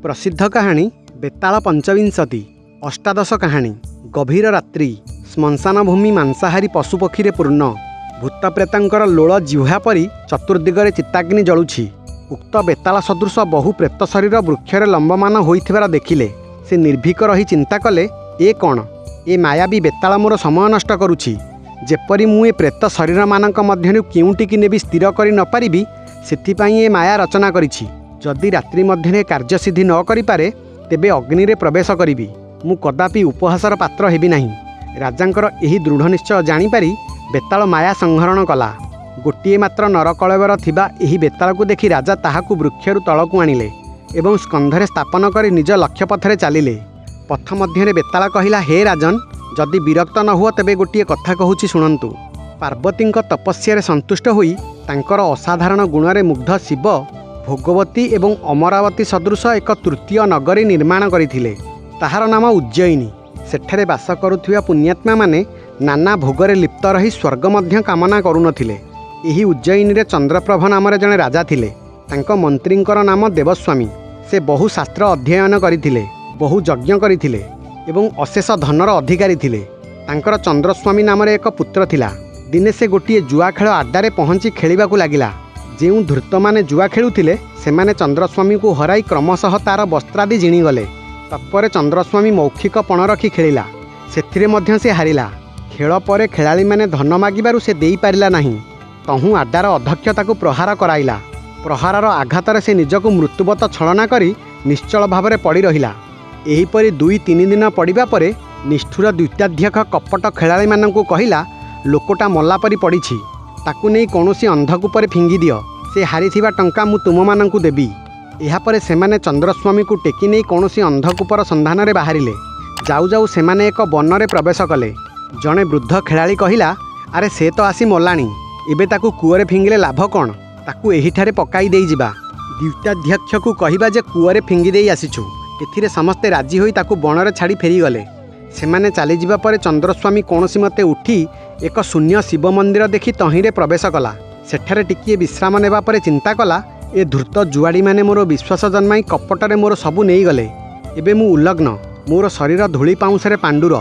प्रसिद्ध कहानी बेताल पंचविंशति। अष्टादश कहानी गभीर रात्रि श्मशान भूमि मांसाहारी पशुपक्षी पूर्ण भूतप्रेतांकर लोल जिह्वा परी चतुर्दिगरे चित्ताग्नि जलुछि। उक्त बेताल सदृश बहु प्रेत शरीर वृक्षरे लंबमान होइथिबार देखिले से निर्भीक रही चिंता कले ए कौन ए मायावी बेताल मोर समय नष्ट करुछि। जेपरी मु ए प्रेत शरीर मानक मध्यरु केउटिकी नेबी स्थिर करि न पारिबी सेथिपाई ए माया रचना करिछि। जदि रात्रि मध्यरे कार्यसिद्धि न करिपारे तेबे अग्नि रे प्रवेश करिबी। मु कदापि उपहासर पात्र हेबी नाही। राजांकर एही दृढ़ निश्चय जानिपारी बेताल माया संहरण कला। गोटिए मात्र नरकलेवर थिबा एही बेताल को देखि राजा ताहाकु वृक्षरु तळकु आनिले एवं स्कंधरे स्थापन करी निज लक्ष्य पथरे चलिले। पथ मध्यरे बेताल कहिला, हे राजन, जदि विरक्त न हुआ तेबे गोटिए कथा कहूछि शुणन्तु। पार्वतींक तपस्या संतुष्ट होई तांकर असाधारण गुणरे मुग्ध शिव भोगवती एवं अमरावती सदृश एक तृतीय नगरी निर्माण करथिले। ताहार नाम उज्जयिनी। सेठरे बास करुथिबा पुण्यात्मा माने नाना भोगरे लिप्त रही स्वर्ग मध्य कामना करुनथिले। एही उज्जयिनी रे चंद्रप्रभ नामरे जने राजा थिले। तांक मंत्रींकर नाम देवस्वामी। से बहु शास्त्र अध्ययन करथिले, बहु यज्ञ करथिले एवं अशेष धनर अधिकारी थिले। तांकर चंद्रस्वामी नामरे एक पुत्र थिला। दिने से गोटिए जुआ खेल आड्डारे पहुँची खेलिबाकु लागिला। ଯେଉଁ ଧୂର୍ତ୍ତମାନେ ଜୁଆ ଖେଳୁଥିଲେ ସେମାନେ ଚନ୍ଦ୍ରସ୍ୱାମୀ को हराई क्रमशः तार वस्त्रादि जिणीगले। तत्पर चंद्रस्वामी मौखिक पण रखी खेलिला। सेथिरे मध्य से हारिला। खेल पर खेलाड़ी माने धन मागिबारु से देई पारिला नाही। तहु आड्डार अध्यक्ष ताकु प्रहार कराइला। प्रहारर आघातरे से निजको मृत्युवत छलना करी निश्चल भावरे पड़ी रहिला। एहीपरि 2-3 दिन पड़िबा परे निष्ठुर द्विताध्यक्ष कपट खेलाड़ी माननकु कहिला, लोकटा मल्ला परी पड़िछि, ताकू नहीं कौनसी अंधकूपर फिंगी दियो। से हारिथिबा टंका मु तुम माननकु देबी। एहापरे सेमाने चंद्रस्वामी को टेकी नहीं कौनसी अंधकूपर संधान रे बाहरिले। जाऊ जाऊ सेमाने एक बनरे प्रवेश कले। जड़े वृद्ध खेलाड़ी कहिला, अरे से तो आसी मलाणी, एबे ताकू कूअरे फिंगिले लाभ कौन, ताकू एहिठारे पकाई देई जिबा। द्विताध्यक्ष को कहिबा जे कूअरे फिंगी देई आसीछु। एथिरे समस्ते राजी होई ताकू बनरे छाड़ी फेरी गले। सेमाने चली जिबा परे चंद्रस्वामी कौनसी मते उठी एक शून्य शिव मंदिर देखि तहिरे प्रवेश कला। सेठारे टिकिए विश्राम नेबा परे चिंता कला, ए धूर्त जुआड़ी माने मोर विश्वास जन्माई कपटरे मोर सबु नहीं गले। एबे मु उल्लग्न, मोर शरीर धूली पाउंसरे पांडुर।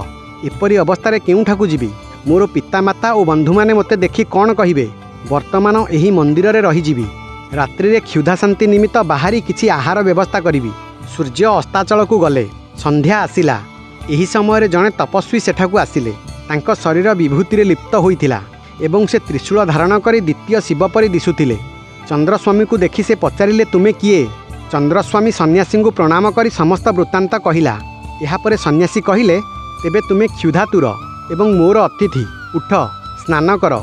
एपरी अवस्थारे केउठाकु जिबी? मोर पितामाता और बंधु माने मते देखि कौन कहिबे? वर्तमान एही मंदिर रे रही जिबी। रात्रि रे क्षुधा शांति निमित्त बाहरी किछि आहार व्यवस्था करिबी। सूर्य अस्ताचल को गले। संध्या आसिला। एही समय जड़े तपस्वी सेठाकु आसिले। तांक शरीर विभूति लिप्त होइथिला एवं से त्रिशूल धारण करी द्वितीय शिव परी दिशुथिले। चंद्रस्वामी को देखि से पचारिले, तुमे किए? चंद्रस्वामी सन्यासी को प्रणाम करी समस्त वृत्तांत कहिला। यापरे सन्यासी कहिले, तेबे तुमे क्षुधातुर एवं मोर अतिथि, उठ स्नान कर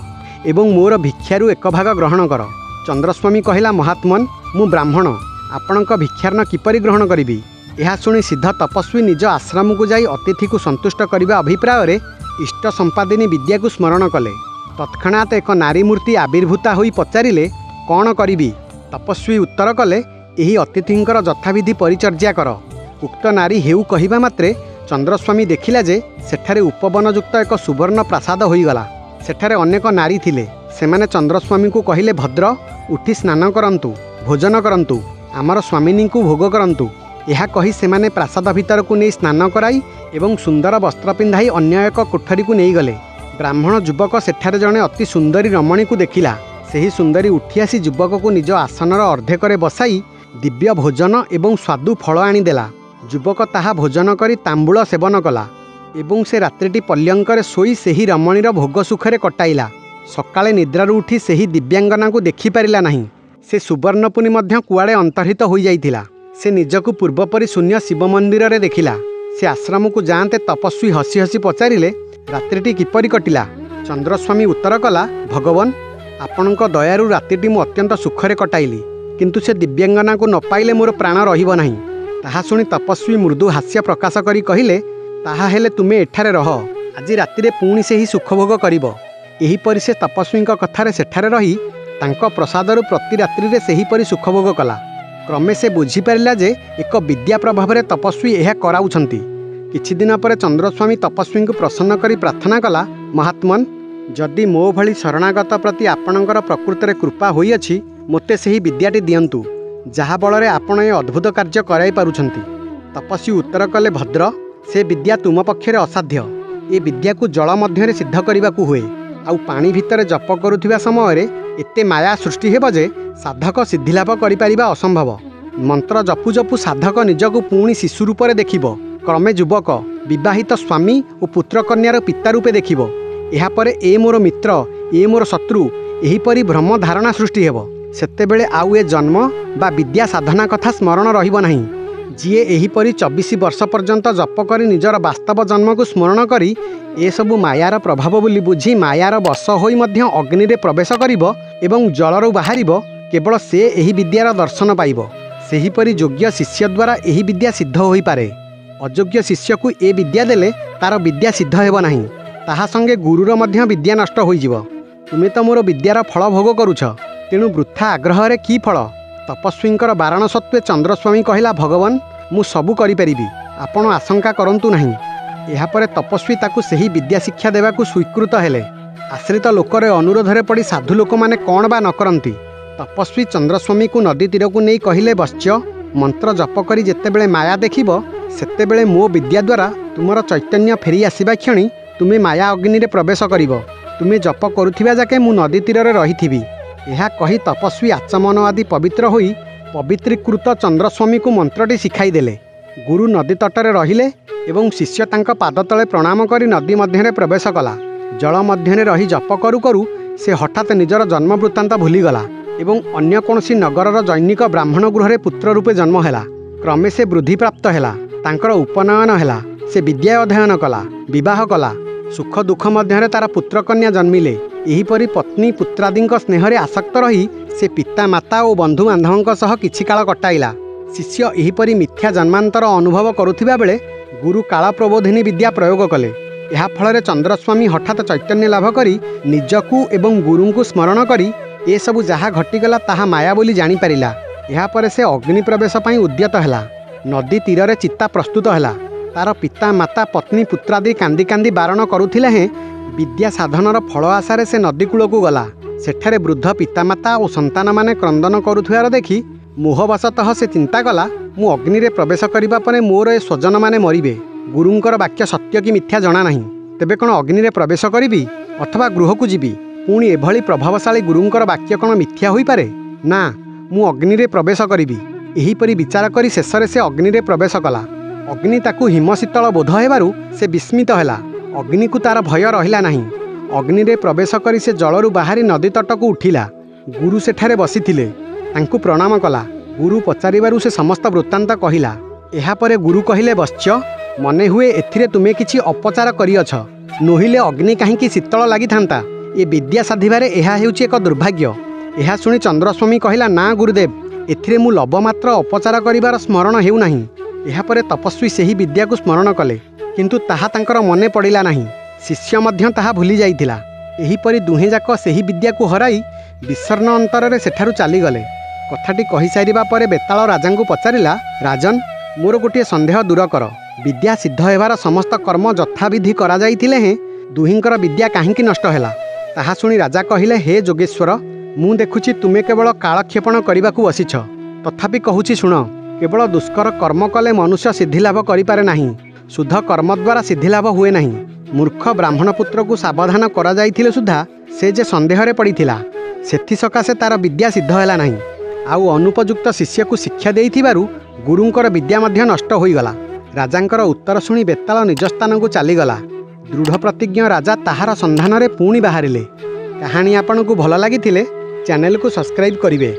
एवं मोर भिक्षारु एक भाग ग्रहण कर। चंद्रस्वामी कहिला, महात्मन, मु ब्राह्मण, आपणक भिक्षार्न किपरि ग्रहण करिबी? यह शुणी सिद्ध तपस्वी निज आश्रम को जाई अतिथि को संतुष्ट करने अभिप्राय इष्ट संपादिनी विद्या को स्मरण कले। तत्क्षणात एक नारी मूर्ति आविर्भूता होई पचारिले, कौन करिबी? तपस्वी उत्तर कले, एही अतिथिंकर यथाविधि परिचर्या कर। उक्त नारी हेउ कहिबा मात्रे चंद्रस्वामी देखिला जे सेठारे उपवनयुक्त एक सुवर्ण प्रासाद होईगला। सेठारे अनेक नारी थिले। सेमाने चंद्रस्वामी को कहिले, भद्र, उठी स्नान करंतु, भोजन करंतु, आमर स्वामिनी को भोग करंतु। यह कही सेमाने प्रासाद भितर को नहीं स्नान कराई एवं सुंदर वस्त्र पिंधाई अन्य एक कोठरी को नहीं गले। ब्राह्मण युवक सेठारे जड़े अति सुंदरी रमणी को देखिला। सही सुंदरी उठी आसी युवक को निज आसनर अर्धेकरे बसाई दिव्य भोजन एवं स्वादु फल आनीदेला। युवक ताहा भोजन करी तांबूल सेवन कला एवं से रात्रिटी पल्यंकरे सोई सेही रमणीर भोग सुखरे कटाइला। सकाळे निद्रारू उठी सेही दिव्यांगना को देखि पारिला नाही। से सुवर्णपुनी मध्य कुआड़े अंतर्हित हो जाइथिला। से निजकु पूर्वपरी शून्य शिव मंदिर रे देखिला। से आश्रम को जाते तपस्वी हसी हसी पचारिले, रात्रिटी किपरि कटिला? चंद्रस्वामी उत्तर कला, भगवान, आपणक दयारु रात्रिटी मु अत्यंत सुखरे कटाइली, किंतु से दिव्यांगना को न पाइले मोर प्राण रहिब नाही। ताहा शुणी तपस्वी मृदु हास्य प्रकाश करी कहिले, ताहा हेले तुमे एठारे रह, आजि रातिरे पुणी सेही सुखभोग करिब। एहीपरि से तपस्वींक कथारे सेठारे रही तांक प्रसादरु प्रति रात्रिरे सेहीपरि सुखभोग कला। क्रमे से बुझीपारा जे एक विद्या प्रभाव में तपस्वी यह कराउछंती। किछि दिन पर चंद्रस्वामी तपस्वी को प्रसन्न करी प्रार्थना कला, महात्मन, जदि मो भली शरणागत प्रति आपणकर प्रकृत कृपा होइअछि मोते सही विद्याटी दियंतु। ଯାହା ବଳରେ ଆପଣ ଏ ଅଦ୍ଭୁତ କାର୍ଯ୍ୟ କରାଇ ପାରୁଛନ୍ତି। ତପସ୍ୱୀ ଉତ୍ତର କଲେ, ଭଦ୍ର, ସେ ବିଦ୍ୟା ତୁମ ପକ୍ଷରେ ଅସାଧ୍ୟ। ଏ ବିଦ୍ୟାକୁ ଜଳ ମଧ୍ୟରେ ସିଦ୍ଧ କରିବାକୁ ହୁଏ। ଆଉ ପାଣି ଭିତରେ ଜପ କରୁଥିବା ସମୟରେ ଏତେ ମାୟା ସୃଷ୍ଟି ହେବ ଯେ ସାଧକ ସିଦ୍ଧିଲାଭ କରିପାରିବା ଅସମ୍ଭବ। ମନ୍ତ୍ର ଜପୁ ଜପୁ ସାଧକ ନିଜକୁ ପୁଣି ଶିଶୁ ରୂପରେ ଦେଖିବ। କ୍ରମେ ଯୁବକ, ବିବାହିତ ସ୍ୱାମୀ ଓ ପୁତ୍ରକନ୍ୟାର ପିତା ରୂପେ ଦେଖିବ। ଏହାପରେ ଏ ମୋର ମିତ୍ର, ଏ ମୋର ଶତ୍ରୁ, ଏହିପରି ଭ୍ରମ ଧାରଣା ସୃଷ୍ଟି ହେବ। ସେତେବେଳେ ଆଉ ଏ ଜନ୍ମ ବା ବିଦ୍ୟା ସାଧନା କଥା ସ୍ମରଣ ରହିବ ନାହିଁ। ଯିଏ ଏହିପରି 24 ବର୍ଷ ପର୍ଯ୍ୟନ୍ତ ଜପ କରି ନିଜର ବାସ୍ତବ ଜନ୍ମକୁ ସ୍ମରଣ କରି ଏସବୁ ମାୟାର ପ୍ରଭାବ ବୋଲି ବୁଝି ମାୟାର ବଶ ହୋଇ ମଧ୍ୟ ଅଗ୍ନିରେ ପ୍ରବେଶ କରିବ ଏବଂ ଜଳରୁ ବାହାରିବ, କେବଳ ସେ ଏହି ବିଦ୍ୟାର ଦର୍ଶନ ପାଇବ। ସେହିପରି ଯୋଗ୍ୟ ଶିଷ୍ୟ ଦ୍ୱାରା ଏହି ବିଦ୍ୟା ସିଦ୍ଧ ହୋଇପାରେ। ଅଯୋଗ୍ୟ ଶିଷ୍ୟକୁ ଏ ବିଦ୍ୟା ଦେଲେ ତାର ବିଦ୍ୟା ସିଦ୍ଧ ହେବ ନାହିଁ। ତାହା ସଙ୍ଗେ ଗୁରୁର ମଧ୍ୟ ବିଦ୍ୟା ନଷ୍ଟ ହୋଇଯିବ। ତୁମେ ତ ମୋର ବିଦ୍ୟାର ଫଳ ଭୋଗ କରୁଛ, ତେଣୁ ବୃଥା ଆଗ୍ରହରେ କି ଫଳ? ତପସ୍ୱୀଙ୍କର ବାରଣ ସତ୍ତ୍ୱେ ଚନ୍ଦ୍ରସ୍ୱାମୀ କହିଲା, ଭଗବାନ, ମୁଁ ସବୁ କରିପାରିବି, ଆପଣ ଆଶଙ୍କା କରନ୍ତୁ ନାହିଁ। ଏହାପରେ ତପସ୍ୱୀ ତାକୁ ସେହି ବିଦ୍ୟା ଶିକ୍ଷା ଦେବାକୁ ସ୍ୱୀକୃତ ହେଲେ। ଆଶ୍ରିତ ଲୋକରେ ଅନୁରୋଧରେ ପଡ଼ି ସାଧୁ ଲୋକମାନେ କ'ଣ ବା ନ କରନ୍ତି। ତପସ୍ୱୀ ଚନ୍ଦ୍ରସ୍ୱାମୀକୁ ନଦୀ ତୀରକୁ ନେଇ କହିଲେ, ବତ୍ସ୍ୟ, ମନ୍ତ୍ର ଜପ କରି ଯେତେବେଳେ ମାୟା ଦେଖିବ, ସେତେବେଳେ ମୋ ବିଦ୍ୟା ଦ୍ୱାରା ତୁମର ଚୈତନ୍ୟ ଫେରି ଆସିବା କ୍ଷଣି ତୁମେ ମାୟା ଅଗ୍ନିରେ ପ୍ରବେଶ କରିବ। ତୁମେ ଜପ କରୁଥିବା ଯାକେ ମୁଁ ନଦୀ ତୀରରେ ରହିଥିବି। ଏହା କହି ତପସ୍ୱୀ ଆଚମନ ଆଦି ପବିତ୍ର ହୋଇ ପବିତ୍ରୀକୃତ ଚନ୍ଦ୍ରସ୍ୱାମୀକୁ ମନ୍ତ୍ରଟି ଶିଖାଇଦେଲେ। ଗୁରୁ ନଦୀ ତଟରେ ରହିଲେ ଏବଂ ଶିଷ୍ୟ ତାଙ୍କ ପାଦ ତଳେ ପ୍ରଣାମ କରି ନଦୀ ମଧ୍ୟରେ ପ୍ରବେଶ କଲା। ଜଳ ମଧ୍ୟରେ ରହି ଜପ କରୁ କରୁ ସେ ହଠାତ୍ ନିଜର ଜନ୍ମ ବୃତ୍ତାନ୍ତ ଭୁଲିଗଲା ଏବଂ ଅନ୍ୟ କୌଣସି ନଗରର ଜୈନିକ ବ୍ରାହ୍ମଣ ଗୃହରେ ପୁତ୍ର ରୂପେ ଜନ୍ମ ହେଲା। କ୍ରମେ ସେ ବୃଦ୍ଧିପ୍ରାପ୍ତ ହେଲା। ତାଙ୍କର ଉପନୟନ ହେଲା। ସେ ବିଦ୍ୟା ଅଧ୍ୟୟନ କଲା, ବିବାହ କଲା। ସୁଖ ଦୁଃଖ ମଧ୍ୟରେ ତାର ପୁତ୍ରକନ୍ୟା ଜନ୍ମିଲେ। ଏହିପରି ପତ୍ନୀ ପୁତ୍ରାଦିଙ୍କ ସ୍ନେହରେ ଆସକ୍ତ ରହି ସେ ପିତା ମାତା ଓ ବନ୍ଧୁବାନ୍ଧବଙ୍କ ସହ କିଛି କାଳ କଟାଇଲା। ଶିଷ୍ୟ ଏହିପରି ମିଥ୍ୟା ଜନ୍ମାନ୍ତର ଅନୁଭବ କରୁଥିବା ବେଳେ ଗୁରୁ କାଳ ପ୍ରବୋଧିନୀ ବିଦ୍ୟା ପ୍ରୟୋଗ କଲେ। ଏହାଫଳରେ ଚନ୍ଦ୍ରସ୍ୱାମୀ ହଠାତ୍ ଚୈତନ୍ୟ ଲାଭ କରି ନିଜକୁ ଏବଂ ଗୁରୁଙ୍କୁ ସ୍ମରଣ କରି ଏସବୁ ଯାହା ଘଟିଗଲା ତାହା ମାୟା ବୋଲି ଜାଣିପାରିଲା। ଏହାପରେ ସେ ଅଗ୍ନି ପ୍ରବେଶ ପାଇଁ ଉଦ୍ୟତ ହେଲା। ନଦୀ ତୀରରେ ଚିତା ପ୍ରସ୍ତୁତ ହେଲା। ତାର ପିତା ମାତା ପତ୍ନୀ ପୁତ୍ରାଦି କାନ୍ଦି କାନ୍ଦି ବାରଣ କରୁଥିଲେ ହେଁ ବିଦ୍ୟା ସାଧନର ଫଳ ଆଶାରେ ସେ ନଦୀ କୂଳକୁ ଗଲା। ସେଠାରେ ବୃଦ୍ଧ ପିତାମାତା ଓ ସନ୍ତାନମାନେ କ୍ରନ୍ଦନ କରୁଥିବାର ଦେଖି ମୋହବଶତଃ ସେ ଚିନ୍ତା କଲା, ମୁଁ ଅଗ୍ନିରେ ପ୍ରବେଶ କରିବା ପରେ ମୋର ଏ ସ୍ୱଜନମାନେ ମରିବେ। ଗୁରୁଙ୍କର ବାକ୍ୟ ସତ୍ୟ କି ମିଥ୍ୟା ଜଣା ନାହିଁ। ତେବେ କ'ଣ ଅଗ୍ନିରେ ପ୍ରବେଶ କରିବି ଅଥବା ଗୃହକୁ ଯିବି? ପୁଣି ଏଭଳି ପ୍ରଭାବଶାଳୀ ଗୁରୁଙ୍କର ବାକ୍ୟ କ'ଣ ମିଥ୍ୟା ହୋଇପାରେ? ନା, ମୁଁ ଅଗ୍ନିରେ ପ୍ରବେଶ କରିବି। ଏହିପରି ବିଚାର କରି ଶେଷରେ ସେ ଅଗ୍ନିରେ ପ୍ରବେଶ କଲା। ଅଗ୍ନି ତାକୁ ହିମଶୀତଳ ବୋଧ ହେବାରୁ ସେ ବିସ୍ମିତ ହେଲା। ଅଗ୍ନିକୁ ତାର ଭୟ ରହିଲା ନାହିଁ। ଅଗ୍ନିରେ ପ୍ରବେଶ କରି ସେ ଜଳରୁ ବାହାରି ନଦୀ ତଟକୁ ଉଠିଲା। ଗୁରୁ ସେଠାରେ ବସିଥିଲେ। ତାଙ୍କୁ ପ୍ରଣାମ କଲା। ଗୁରୁ ପଚାରିବାରୁ ସେ ସମସ୍ତ ବୃତ୍ତାନ୍ତ କହିଲା। ଏହାପରେ ଗୁରୁ କହିଲେ, ବତ୍ସ୍ୟ, ମନେ ହୁଏ ଏଥିରେ ତୁମେ କିଛି ଅପଚାର କରିଅଛ, ନୋହିଲେ ଅଗ୍ନି କାହିଁକି ଶୀତଳ ଲାଗିଥାନ୍ତା। ଏ ବିଦ୍ୟା ସାଧିବାରେ ଏହା ହେଉଛି ଏକ ଦୁର୍ଭାଗ୍ୟ। ଏହା ଶୁଣି ଚନ୍ଦ୍ରସ୍ୱାମୀ କହିଲା, ନା ଗୁରୁଦେବ, ଏଥିରେ ମୁଁ ଲବମାତ୍ର ଅପଚାର କରିବାର ସ୍ମରଣ ହେଉନାହିଁ। ଏହାପରେ ତପସ୍ୱୀ ସେହି ବିଦ୍ୟାକୁ ସ୍ମରଣ କଲେ, କିନ୍ତୁ ତାହା ତାଙ୍କର ମନେ ପଡ଼ିଲା ନାହିଁ। ଶିଷ୍ୟ ମଧ୍ୟ ତାହା ଭୁଲି ଯାଇଥିଲା। ଏହିପରି ଦୁହେଁଯାକ ସେହି ବିଦ୍ୟାକୁ ହରାଇ ବିଷର୍ଣ୍ଣ ଅନ୍ତରରେ ସେଠାରୁ ଚାଲିଗଲେ। କଥାଟି କହିସାରିବା ପରେ ବେତାଳ ରାଜାଙ୍କୁ ପଚାରିଲା, ରାଜନ୍, ମୋର ଗୋଟିଏ ସନ୍ଦେହ ଦୂର କର। ବିଦ୍ୟା ସିଦ୍ଧ ହେବାର ସମସ୍ତ କର୍ମ ଯଥାବିଧି କରାଯାଇଥିଲେ ହେଁ ଦୁହିଁଙ୍କର ବିଦ୍ୟା କାହିଁକି ନଷ୍ଟ ହେଲା? ତାହା ଶୁଣି ରାଜା କହିଲେ, ହେ ଯୋଗେଶ୍ୱର, ମୁଁ ଦେଖୁଛି ତୁମେ କେବଳ କାଳକ୍ଷେପଣ କରିବାକୁ ବସିଛ। ତଥାପି କହୁଛି ଶୁଣ। କେବଳ ଦୁଷ୍କର କର୍ମ କଲେ ମନୁଷ୍ୟ ସିଦ୍ଧିଲାଭ କରିପାରେ ନାହିଁ। ଶୁଦ୍ଧ କର୍ମ ଦ୍ୱାରା ସିଦ୍ଧିଲାଭ ହୁଏ ନାହିଁ। ମୂର୍ଖ ବ୍ରାହ୍ମଣ ପୁତ୍ରକୁ ସାବଧାନ କରାଯାଇଥିଲେ ସୁଦ୍ଧା ସେ ଯେ ସନ୍ଦେହରେ ପଡ଼ିଥିଲା, ସେଥିସକାଶେ ତାର ବିଦ୍ୟା ସିଦ୍ଧ ହେଲା ନାହିଁ। ଆଉ ଅନୁପଯୁକ୍ତ ଶିଷ୍ୟକୁ ଶିକ୍ଷା ଦେଇଥିବାରୁ ଗୁରୁଙ୍କର ବିଦ୍ୟା ମଧ୍ୟ ନଷ୍ଟ ହୋଇଗଲା। ରାଜାଙ୍କର ଉତ୍ତର ଶୁଣି ବେତାଳ ନିଜ ସ୍ଥାନକୁ ଚାଲିଗଲା। ଦୃଢ଼ ପ୍ରତିଜ୍ଞ ରାଜା ତାହାର ସନ୍ଧାନରେ ପୁଣି ବାହାରିଲେ। କାହାଣୀ ଆପଣଙ୍କୁ ଭଲ ଲାଗିଥିଲେ ଚ୍ୟାନେଲକୁ ସବସ୍କ୍ରାଇବ୍ କରିବେ।